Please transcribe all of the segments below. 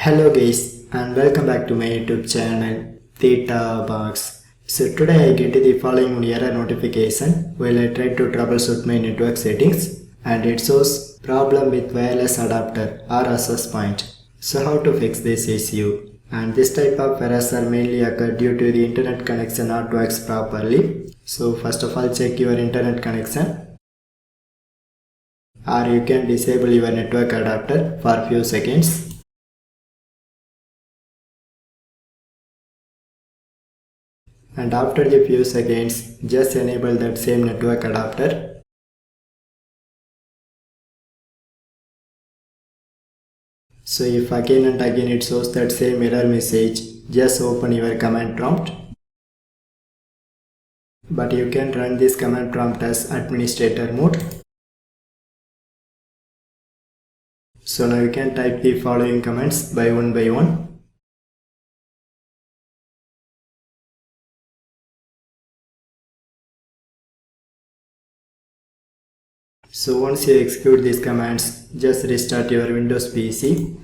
Hello guys and welcome back to my YouTube channel Theta Box. So today I get the following error notification while I try to troubleshoot my network settings and it shows problem with wireless adapter or access point. So how to fix this issue? And this type of errors are mainly occur due to the internet connection not works properly. So first of all check your internet connection, or you can disable your network adapter for few seconds. And after a few seconds, just enable that same network adapter. So if again and again it shows that same error message, just open your command prompt. But you can run this command prompt as administrator mode. So now you can type the following commands by one. So once you execute these commands, just restart your Windows PC.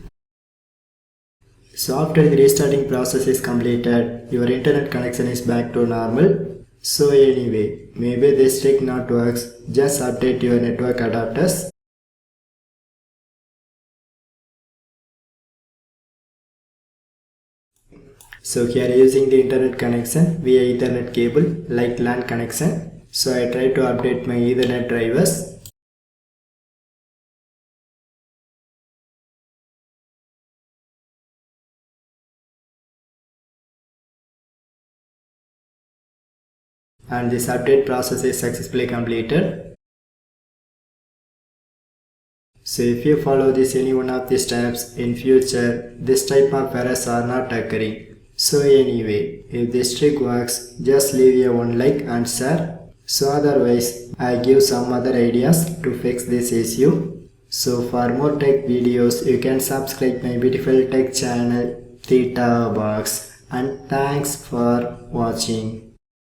So after the restarting process is completed, your internet connection is back to normal. So anyway, maybe this trick not works, just update your network adapters. So here using the internet connection via Ethernet cable like LAN connection. So I try to update my Ethernet drivers. And this update process is successfully completed. So if you follow any one of these steps in future, this type of errors are not occurring. So anyway, if this trick works, just leave a one like and share. So otherwise, I give some other ideas to fix this issue. So for more tech videos, you can subscribe my beautiful tech channel Theta Box. And thanks for watching.